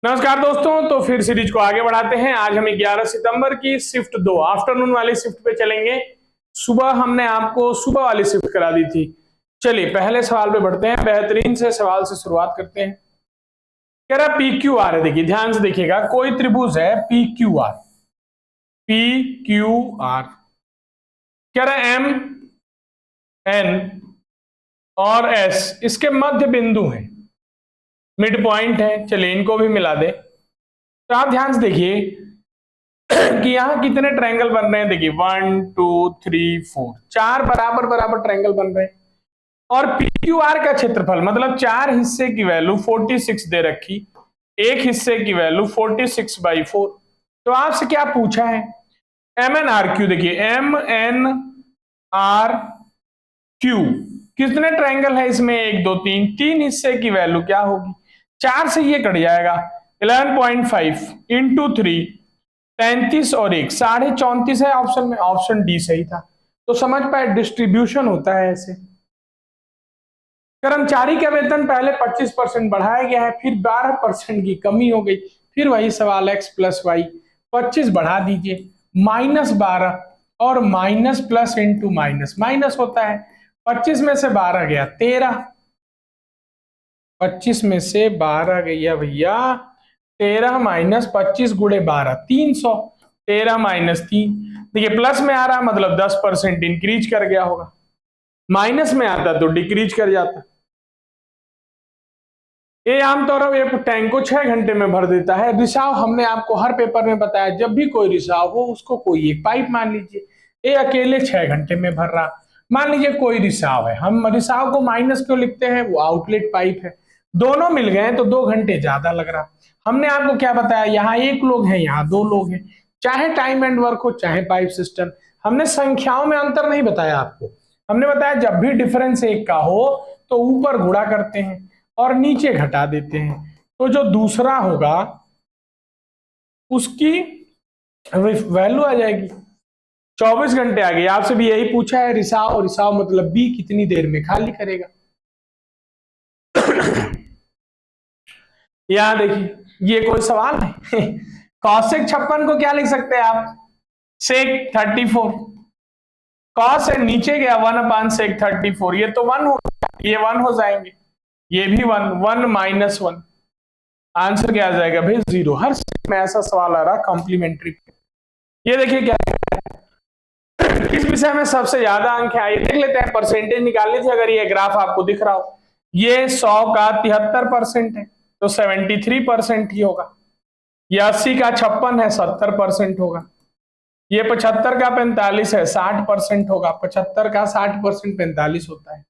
नमस्कार दोस्तों, तो फिर सीरीज को आगे बढ़ाते हैं। आज हम 11 सितंबर की शिफ्ट 2 आफ्टरनून वाली शिफ्ट पे चलेंगे। सुबह हमने आपको सुबह वाली शिफ्ट करा दी थी। चलिए पहले सवाल पे बढ़ते हैं। बेहतरीन से सवाल से शुरुआत करते हैं। कह रहा पी क्यू आर है। देखिए ध्यान से देखिएगा, कोई त्रिभुज है P Q R. P Q R कह रहा एम एन और एस इसके मध्य बिंदु है, मिड पॉइंट है। चलिए इनको भी मिला दे। तो आप ध्यान से देखिए कि यहां कितने ट्रायंगल बन रहे हैं। देखिए 1 2 3 4 चार बराबर बराबर ट्रायंगल बन रहे हैं। और PQR का क्षेत्रफल मतलब चार हिस्से की वैल्यू 46 दे रखी, एक हिस्से की वैल्यू 46/4। तो आपसे क्या पूछा है, MNRQ। देखिए MNRQ कितने ट्रायंगल है इसमें, 1 2 3, तीन हिस्से की वैल्यू क्या होगी, चार से ये कट जाएगा। 11.5 इंटू 3 33 और 1 34.5 है ऑप्शन में। ऑप्शन डी सही था। तो समझ पाए डिस्ट्रीब्यूशन होता है ऐसे। कर्मचारी का वेतन पहले 25% बढ़ाया गया है, फिर 12% की कमी हो गई। फिर वही सवाल x प्लस वाई, 25 बढ़ा दीजिए, -12 और minus plus into minus minus होता है। 25 में से 12 गया 13, 25 में से 12 गया भैया 13 माइनस 25 गुणे 12 300, 13 माइनस 3। देखिए प्लस में आ रहा मतलब 10% इंक्रीज कर गया होगा, माइनस में आता तो डिक्रीज कर जाता। ये आमतौर पर ये टैंक को 6 घंटे में भर देता है। रिसाव हमने आपको हर पेपर में बताया, जब भी कोई रिसाव हो उसको कोई एक पाइप मान लीजिए, ये अकेले 6 घंटे में भर रहा। मान लीजिए कोई रिसाव है, हम रिसाव को माइनस क्यों लिखते हैं, वो आउटलेट पाइप है। दोनों मिल गए तो 2 घंटे ज्यादा लग रहा। हमने आपको क्या बताया, यहाँ एक लोग है यहाँ 2 लोग हैं, चाहे टाइम एंड वर्क हो चाहे पाइप सिस्टम। हमने संख्याओं में अंतर नहीं बताया आपको, हमने बताया जब भी डिफरेंस एक का हो तो ऊपर गुणा करते हैं और नीचे घटा देते हैं। तो जो दूसरा होगा उसकी वैल्यू आ जाएगी 24 घंटे आ गई। आपसे भी यही पूछा है, रिसाव रिसाव मतलब बी कितनी देर में खाली करेगा। यहां देखिए ये कोई सवाल है। कॉसेक 56 को क्या लिख सकते हैं आप, सेक 34। कॉस है नीचे गया 1/सेक 34, ये तो 1 हो, ये 1 हो जाएंगे, ये भी 1, 1 माइनस 1। आंसर क्या आ जाएगा भाई 0। हर में ऐसा सवाल आ रहा कॉम्प्लीमेंट्री। ये देखिए क्या किस विषय में सबसे ज्यादा अंक है, ये देख लेते हैं। परसेंटेज निकालनी थी अगर ये ग्राफ आपको दिख रहा हो। ये 100 का 73% है तो 73% ही होगा। ये 80 का 56 है 70% होगा। ये 75 का 45 है 60% होगा। 75 का 60% 45 होता है।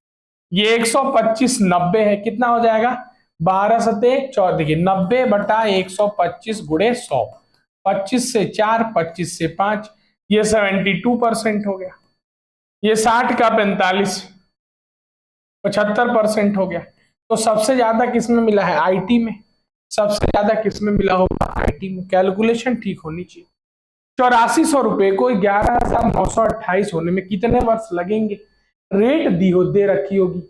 ये 125 90 है, कितना हो जाएगा 12 सते 14। देखिए 90/125 गुणे 100, 25 से 4 25 से 5, ये 72% हो गया। ये 60 का 45 75% हो गया। तो सबसे ज्यादा किसमें मिला है, आईटी में। सबसे ज्यादा किसमें मिला होगा, आईटी में। कैलकुलेशन ठीक होनी चाहिए। 8400 रुपए को 11,928 होने में कितने वर्ष लगेंगे, रेट दी हो दे रखी होगी।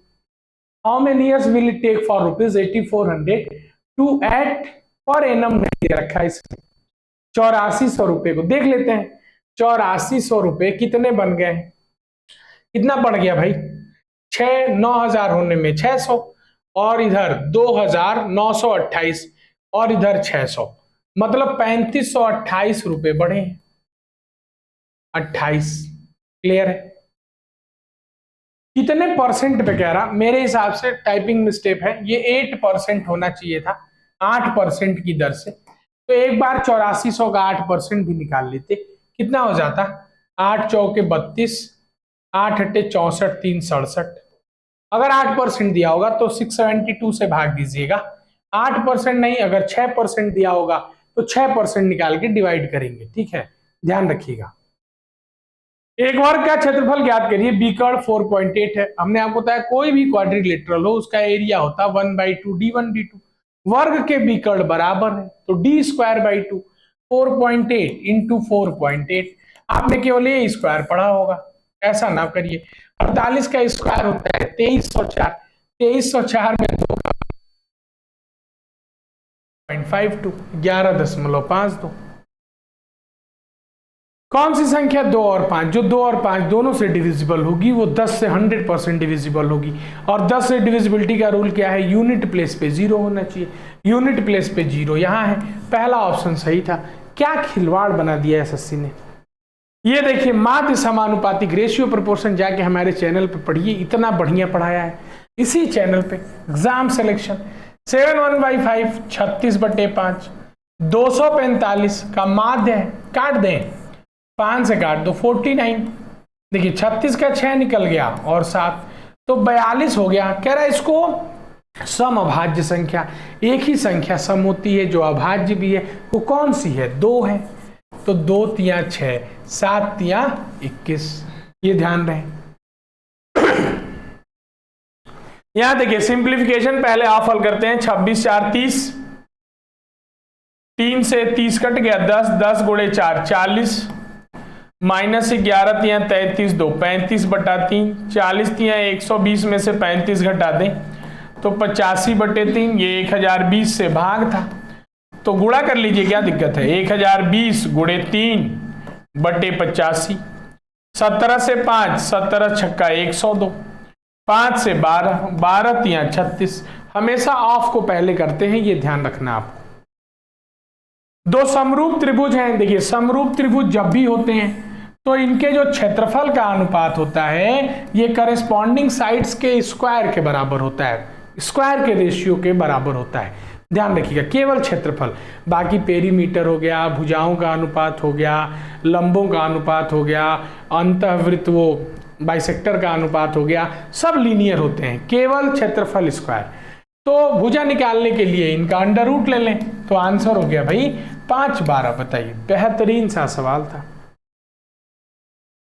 How many years will it take for ₹8400 to eight per annum दे रखा है इसमें। 8400 रुपए को देख लेते हैं। 8400 रुपए कितने बन गए हैं, कितना पड़ गया भाई, 9,000 होने में 600, और इधर 2,928 और इधर 600, मतलब 3528 रुपए बढ़े हैं। 28 क्लियर है। कितने परसेंट पे कह रहा, मेरे हिसाब से टाइपिंग मिस्टेक है, ये 8% होना चाहिए था, 8% की दर से। तो एक बार 8400 का 8% भी निकाल लेते, कितना हो जाता, 8 चौके 32, 8 अट्टे 64, 3 67। अगर 8% दिया होगा तो 672 से भाग दीजिएगा। 8% नहीं, अगर 6% दिया होगा तो 6% निकाल के डिवाइड करेंगे, ठीक है, ध्यान रखिएगा। एक वर्ग का क्षेत्रफल ज्ञात करिए। बीकर्ड 4.8 है। हमने आपको बताया कोई भी क्वाड्रिलेटरल हो उसका एरिया होता 1/2 d1 d2। वर्ग के बीकर्ड बराबर है तो d²/2, 4.8 इंटू 4.8। आपने केवल ये स्क्वायर पढ़ा होगा, ऐसा ना करिए। 48 का स्क्वायर होता है 2304, 2304 में 2 0.52 11.52। कौन सी संख्या 2 और 5, जो 2 और 5 दोनों से डिविजिबल होगी वो 10 से 100% डिविजिबल होगी। और 10 से डिविजिबिलिटी का रूल क्या है, यूनिट प्लेस पे 0 होना चाहिए। यूनिट प्लेस पे 0 यहाँ है, पहला ऑप्शन सही था। क्या खिलवाड़ बना दिया एसएससी ने। ये देखिए माध्य समानुपातिक रेशियो प्रोपोर्शन जाके हमारे चैनल पे पढ़िए, इतना बढ़िया पढ़ाया है इसी चैनल पे। एग्जाम सिलेक्शन 7/1/5 36/5 245 का माध्य है, काट दें 5 से काट दो 49। देखिए 36 का 6 निकल गया और 7 तो 42 हो गया। कह रहा है इसको सम अभाज्य संख्या, एक ही संख्या सम होती है जो अभाज्य भी है, वो कौन सी है, 2 है। तो 2 तिया 6 7 तिया 21, ये ध्यान रहे। यहां देखिए सिंप्लीफिकेशन पहले आप हल करते हैं। 26 4 30, 3 से 30 कट गया 10, 10 गुणे 4 40, माइनस 11 तिया 33 2 35/3, 40 तिया 120 में से 35 घटा दें तो 85/3, ये 1020 से भाग था तो गुणा कर लीजिए, क्या दिक्कत है। 1020 गुणे 3/85, 17 से 5 17 छक्का 102, 5 से 12 12 तिया 36। हमेशा ऑफ को पहले करते हैं, ये ध्यान रखना आपको। दो समरूप त्रिभुज हैं, देखिए समरूप त्रिभुज जब भी होते हैं तो इनके जो क्षेत्रफल का अनुपात होता है ये करेस्पॉन्डिंग साइड्स के स्क्वायर के बराबर होता है, स्क्वायर के रेशियो के बराबर होता है। ध्यान रखिएगा, केवल क्षेत्रफल, बाकी पेरीमीटर हो गया, भुजाओं का अनुपात हो गया, लंबों का अनुपात हो गया, अंतःवृत्त वो बाइसेक्टर का अनुपात हो गया, सब लीनियर होते हैं, केवल क्षेत्रफल स्क्वायर। तो भुजा निकालने के लिए इनका अंडर रूट ले लें तो आंसर हो गया भाई 5 12। बताइए, बेहतरीन सा सवाल था।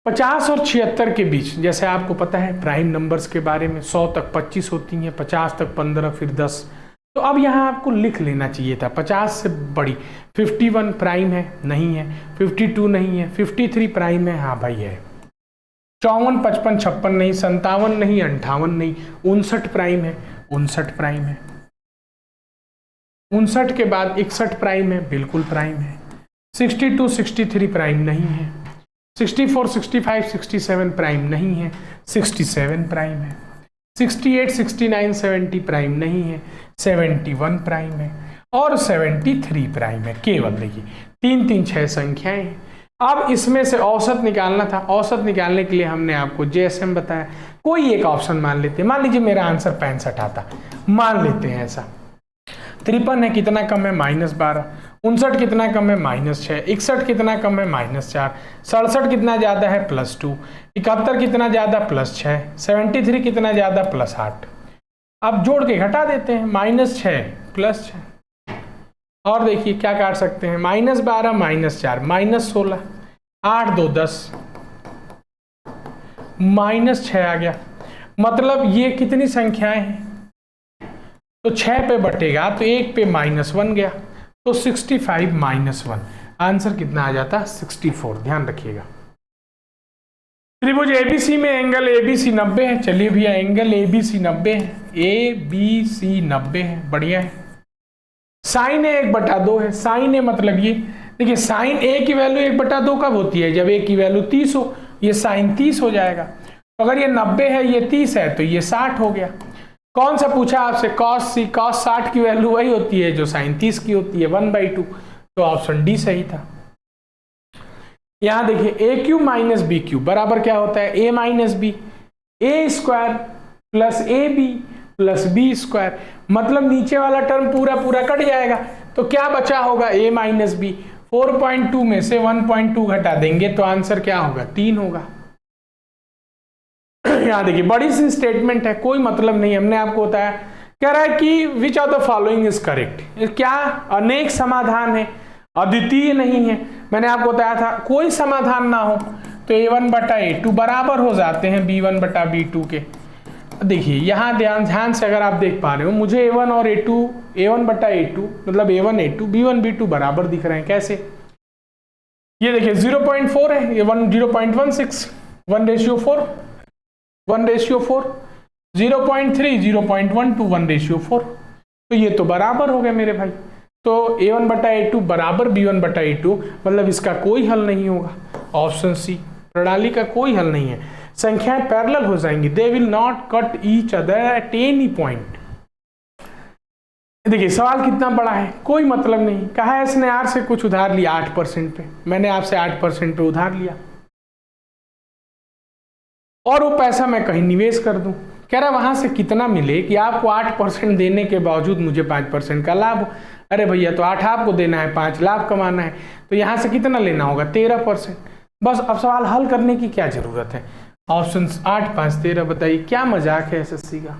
50 और 76 के बीच, जैसे आपको पता है प्राइम नंबर्स के बारे में, 100 तक 25 होती हैं, 50 तक 15, फिर 10। तो अब यहाँ आपको लिख लेना चाहिए था 50 से बड़ी। 51 प्राइम है, नहीं है। 52 नहीं है। 53 प्राइम है, हाँ भाई है। 54 55 56 नहीं। 57 नहीं, 58 नहीं। 59 प्राइम है, 59 प्राइम है। 59 के बाद 61 प्राइम है, बिल्कुल प्राइम है। 62 63 प्राइम नहीं है। 64 65 67 प्राइम नहीं है, 67 प्राइम है। 68 69 70 प्राइम नहीं है, 71 प्राइम है और 73 प्राइम है। केवल देखिए 3 3 6 संख्याएं हैं। अब इसमें से औसत निकालना था। औसत निकालने के लिए हमने आपको जेएसएम बताया। कोई एक ऑप्शन मान लेते हैं, मान लीजिए मेरा आंसर 65 आता, मान लेते हैं ऐसा। 53 है, कितना कम है, -12। 59 कितना कम है, -6। 61 कितना कम है, -4। 67 कितना ज्यादा है, +2। 71 कितना ज्यादा, +6। 73 कितना ज्यादा, +8। अब जोड़ के घटा देते हैं, -6 +6। और देखिए क्या काट सकते हैं, -12 -4 -16, 8 2 10, -6 आ गया। मतलब ये कितनी संख्याएं हैं, तो 6 पे बटेगा तो 1 पे -1 गया, तो 65 -1। आंसर कितना आ जाता, 64। ध्यान रखिएगा। त्रिभुज एबीसी में एंगल एबीसी 90 है। चलिए भैया एंगल एबीसी 90 है, एबीसी 90 है, बढ़िया है। साइन ए 1/2 है। साइन ए मतलब ये देखिए, साइन ए की वैल्यू 1/2 कब होती है, जब ए की वैल्यू 30 हो। ये साइन 30 हो जाएगा। अगर ये 90 है, ये 30 है, तो ये 60 हो गया। कौन सा पूछा आपसे, कॉस सी। कॉस 60 की वैल्यू वही होती है जो साइन 30 की होती है, 1/2। तो ऑप्शन डी सही था। यहां देखिए A Q minus B Q बराबर क्या होता है, A minus B. A square plus A B plus B square, मतलब नीचे वाला टर्म पूरा पूरा कट जाएगा, तो क्या बचा होगा, ए माइनस बी। 4.2 में से 1.2 घटा देंगे तो आंसर क्या होगा, 3 होगा। यहां देखिए बड़ी सी स्टेटमेंट है, कोई मतलब नहीं, हमने आपको बताया। कह रहा है कि which of the following is correct. क्या अनेक समाधान है, अद्वितीय नहीं है। मैंने आपको बताया था कोई समाधान ना हो तो a1/a2 बराबर हो जाते हैं b1/b2 के। देखिए यहां ध्यान से अगर आप देख पा रहे हो, मुझे a1 और a2, a1/a2 मतलब a1 a2 b1 b2 बराबर दिख रहे हैं। कैसे, ये देखिए 0.4 है, ये 0.16, 1:4, 1:4, 0.3, 0.1 to 1:4, तो ये तो बराबर हो गए मेरे भाई। तो A1 बटा A2 बराबर B1 बटा A2, मतलब इसका कोई हल नहीं होगा। ऑप्शन सी, प्रणाली का कोई हल नहीं है। संख्याएं पैरेलल हो जाएंगी, they will not cut each other at any point. देखिए सवाल कितना बड़ा है, कोई मतलब नहीं। कहा है इसने आर से कुछ उधार लिया 8% पे, मैंने आपसे 8% पे उधार लिया और वो पैसा मैं कहीं निवेश कर दूं। कह रहा वहां से कितना मिले कि आपको 8% देने के बावजूद मुझे 5% का लाभ हो। अरे भैया तो 8 आपको देना है, 5 लाभ कमाना है, तो यहां से कितना लेना होगा, 13%। बस अब सवाल हल करने की क्या जरूरत है। ऑप्शन 8, 5, 13, बताइए क्या मजाक है एसएससी का।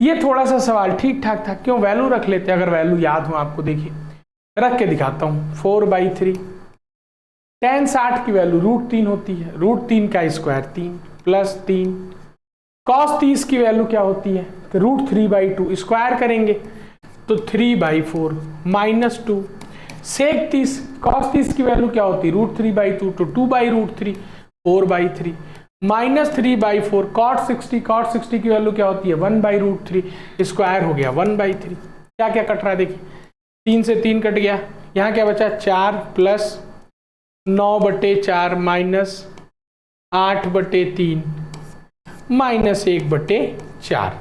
ये थोड़ा सा सवाल ठीक ठाक था, क्यों वैल्यू रख लेते अगर वैल्यू याद हो आपको। देखिए रख के दिखाता हूं, 4/3 tan 60 की वैल्यू √3 होती है, √3 का स्क्वायर 3 प्लस 3। cos 30 की वैल्यू क्या होती है, तो √3/2 स्क्वायर करेंगे तो 3/4 माइनस 2। sec 30 cos 30 की वैल्यू क्या होती है, √3/2 तो 2/√3 4/3 माइनस 3/4। cot 60 की वैल्यू क्या होती है, 1/√3 स्क्वायर हो गया 1/3। क्या क्या कट रहा है देखिए, 3 से 3 कट गया, यहाँ क्या बचा 4 प्लस 9/4 माइनस 8/3 माइनस 1/4।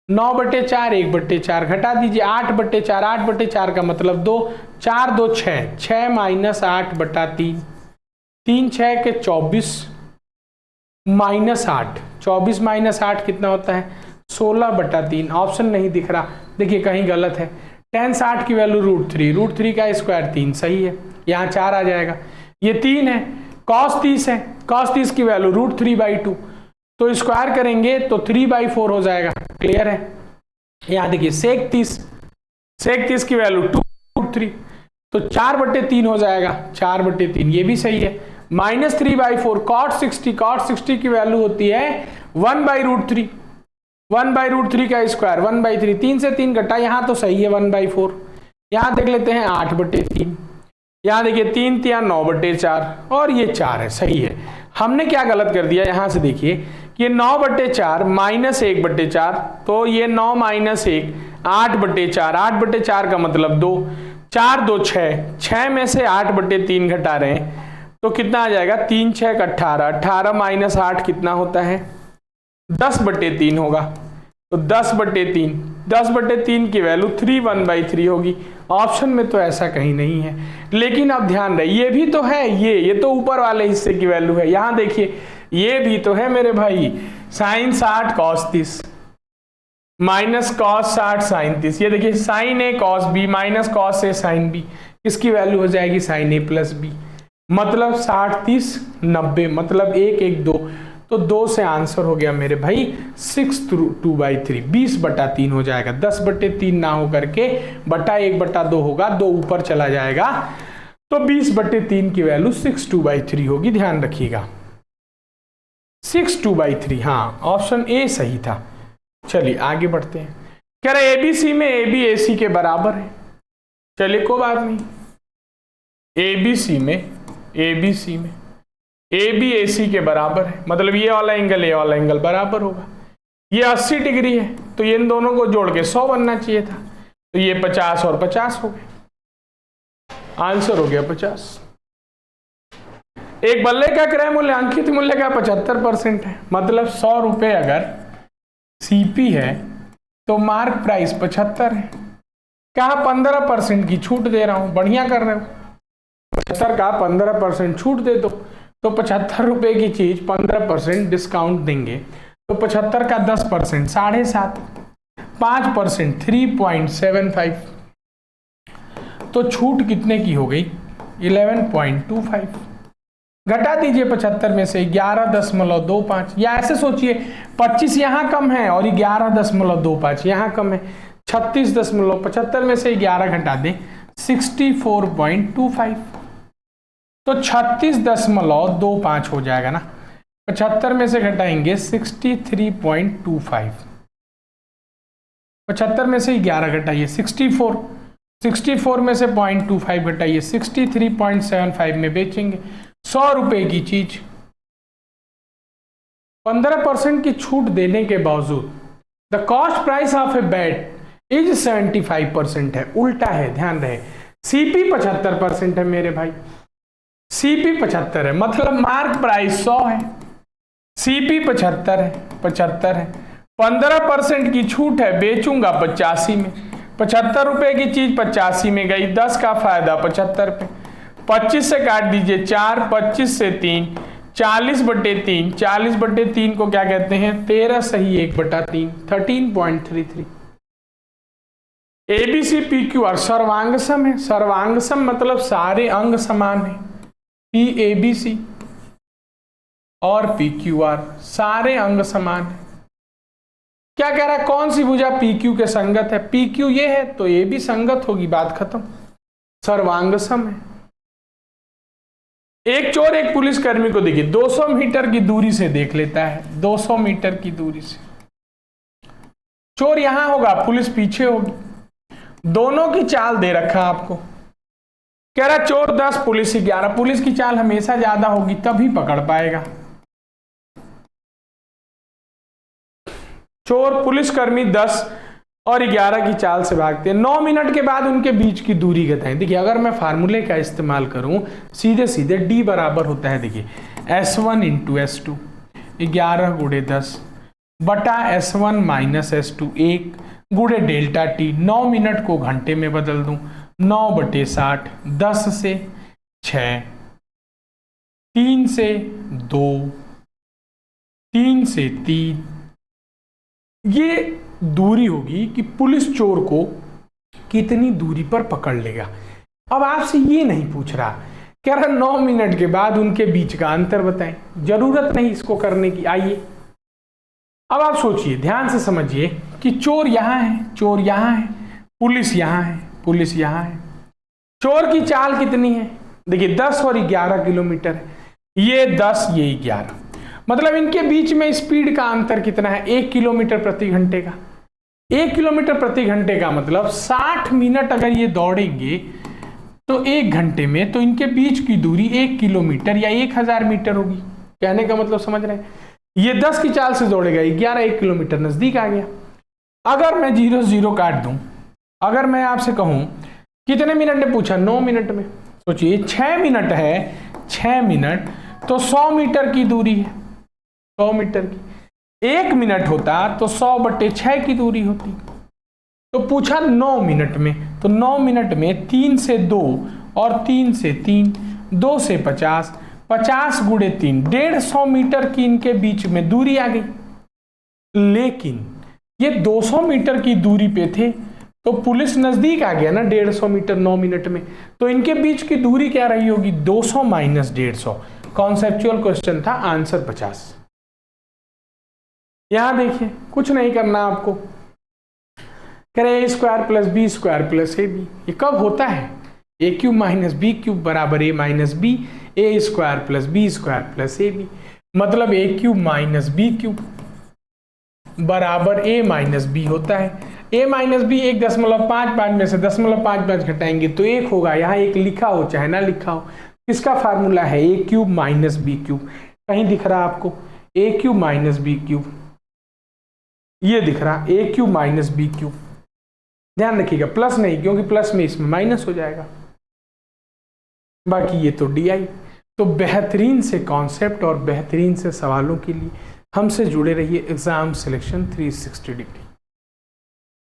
9/4 1/4 घटा दीजिए, 8/4 8/4 का मतलब 2, 4 2 6, 6 माइनस 8/3, 3 6 के 24 माइनस 8, 24 माइनस 8 कितना होता है 16/3। ऑप्शन नहीं दिख रहा, देखिए कहीं गलत है। tan 60 की वैल्यू √3 का स्क्वायर 3 सही है, यहाँ 4 आ जाएगा, ये 3 है। cos 30 है, cos 30 की वैल्यू √3/2 तो स्क्वायर करेंगे तो 3/4 हो जाएगा, क्लियर है। यहाँ देखिए sec 30 की वैल्यू 2√3 तो 4/3 हो जाएगा, 4/3 ये भी सही है। माइनस 3/4 cot 60 की वैल्यू होती है 1/√3, 1/√3 का स्क्वायर 1/3, 3 से 3 घटा, यहाँ तो सही है 1/4। यहाँ देख लेते हैं 8/3, यहाँ देखिए 3 3 9/4 और ये 4 है, सही है। हमने क्या गलत कर दिया, यहाँ से देखिए कि 9/4 माइनस 1/4 तो ये 9 माइनस 1 8/4, 8/4 का मतलब 2, 4 2 6, 6 में से 8/3 घटा रहे हैं तो कितना आ जाएगा 3 6 का 18, 18 माइनस 8 कितना होता है 10/3 होगा, तो 10/3, 10/3 की वैल्यू 1/3 होगी। ऑप्शन में तो ऐसा कहीं नहीं है, लेकिन अब ध्यान रहे ये भी तो है, ये तो ऊपर वाले हिस्से की वैल्यू है। यहाँ देखिए ये भी तो है मेरे भाई, sin 60 cos 30 minus cos 60 sin 30, ये देखिए sin A cos B minus cos A sin B, इसकी वैल्यू हो जाएगी sin A प्लस B, मतलब 60 30 90, मतलब 1 1 2, तो 2 से आंसर हो गया मेरे भाई 6/2/3, 20/3 हो जाएगा, 10/3 ना हो करके बटा 1/2 होगा, 2 ऊपर चला जाएगा तो 20/3 की वैल्यू 6/2/3 होगी, ध्यान रखिएगा 6/2/3। हाँ ऑप्शन ए सही था। चलिए आगे बढ़ते हैं, कह रहे एबीसी में AB AC के बराबर है। चलिए कोई बात नहीं, ABC में AB AC के बराबर है, मतलब ये वाला एंगल बराबर होगा। ये 80 डिग्री है तो ये इन दोनों को जोड़ के 100 बनना चाहिए था, तो ये 50 और 50 हो गए, आंसर हो गया 50। एक बल्ले का क्रय मूल्य अंकित मूल्य का 75% है, मतलब 100 रुपए अगर CP है तो मार्क प्राइस 75 है। कहा 15% की छूट दे रहा हूं, बढ़िया कर रहे हो, 75 का 15% छूट दे दो तो 75 रुपए की चीज 15% डिस्काउंट देंगे तो 75 का 10% 7.5, 5% 3.75, तो छूट कितने की हो गई 11.25। घटा दीजिए 75 में से 11.25, या ऐसे सोचिए 25 यहाँ कम है और 11.25 यहाँ कम है, 36.75 में से 11 घटा दें 64.25, तो 36.25 हो जाएगा ना, 75 में से घटाएंगे 63.25, 75 में से 11 घटाइए 64, 64 में से 0.25 घटाइए 63.75 में बेचेंगे। 100 रुपए की चीज 15% की छूट देने के बावजूद the cost price of a bat is 75% है, उल्टा है, ध्यान रहे। सीपी 75% है मेरे भाई, सीपी 75 है, मतलब मार्क प्राइस 100 है, सीपी 75 है, 15% की छूट है, बेचूंगा 85 में, 75 रुपए की चीज 85 में गई, 10 का फायदा 75 पे, 25 से काट दीजिए 4, 25 से 3, 40/3, 40/3 को क्या कहते हैं, 13 सही 1/3, 13.33। एबीसी PQR सर्वांग सम है, सर्वांग सम मतलब सारे अंग समान है, PABC और PQR सारे अंग समान है। क्या कह रहा है, कौन सी भुजा PQ के संगत है, PQ ये है तो ये भी संगत होगी, बात खत्म, सर्वांग सम है। एक चोर एक पुलिसकर्मी को देखिए 200 मीटर की दूरी से देख लेता है, 200 मीटर की दूरी से, चोर यहां होगा, पुलिस पीछे होगी, दोनों की चाल दे रखा आपको, कह रहा चोर 10 पुलिस 11, पुलिस की चाल हमेशा ज्यादा होगी तभी पकड़ पाएगा। चोर पुलिसकर्मी 10 और 11 की चाल से भागते हैं, 9 मिनट के बाद उनके बीच की दूरी बताएं। देखिए अगर मैं फार्मूले का इस्तेमाल करूं सीधे सीधे D बराबर होता है, देखिए S1 × S2 11 × 10 बटा S1 - S2 1 गुणे डेल्टा T, 9 मिनट को घंटे में बदल दूं, 9/60, 10 से 6, 3 से 2, 3 से 3, ये दूरी होगी कि पुलिस चोर को कितनी दूरी पर पकड़ लेगा। अब आपसे ये नहीं पूछ रहा, कह रहा 9 मिनट के बाद उनके बीच का अंतर बताएं, जरूरत नहीं इसको करने की। आइए अब आप सोचिए, ध्यान से समझिए कि चोर यहां है, चोर यहां है, पुलिस यहां है, पुलिस यहां है, चोर की चाल कितनी है, देखिए 10 और 11 किलोमीटर है, ये 10 ये 11, मतलब इनके बीच में स्पीड का अंतर कितना है, 1 किलोमीटर प्रति घंटे का। 1 किलोमीटर प्रति घंटे का मतलब 60 मिनट अगर ये दौड़ेंगे तो 1 घंटे में, तो इनके बीच की दूरी 1 किलोमीटर या 1000 मीटर होगी। कहने का मतलब समझ रहे हैं, ये 10 की चाल से दौड़ेगा, 11 1 किलोमीटर नजदीक आ गया। अगर मैं 0 0 काट दूं, अगर मैं आपसे कहूं कितने मिनट ने पूछा, 9 मिनट में, सोचिए 6 मिनट है, 6 मिनट तो 100 मीटर की दूरी है, 100 मीटर की, 1 मिनट होता तो 100/6 की दूरी होती, तो पूछा 9 मिनट में, तो 9 मिनट में 3 से 2 और 3 से 3, 2 से 50, 50 × 3, 150 मीटर की इनके बीच में दूरी आ गई। लेकिन ये 200 मीटर की दूरी पे थे तो पुलिस नजदीक आ गया ना 150 मीटर 9 मिनट में, तो इनके बीच की दूरी क्या रही होगी, 200 - 150। कॉन्सेप्चुअल क्वेश्चन था, आंसर 50। यहां देखिए कुछ नहीं करना आपको, कह रहे A² + B² + AB, ये कब होता है, AQ - BQ बराबर A - B, A² + B² + AB, मतलब AQ - BQ बराबर A - B होता है। A - B 1.55 में से 0.55 घटाएंगे तो 1 होगा, यहाँ 1 लिखा हो चाहे ना लिखा हो। किसका फार्मूला है, AQ - BQ, कहीं दिख रहा आपको, AQ - BQ, ये दिख रहा AQ - BQ, ध्यान रखिएगा प्लस नहीं, क्योंकि प्लस में इसमें माइनस हो जाएगा, बाकी ये तो DI। तो बेहतरीन से कॉन्सेप्ट और बेहतरीन से सवालों के लिए हमसे जुड़े रहिए एग्जाम सिलेक्शन 360 डिग्री।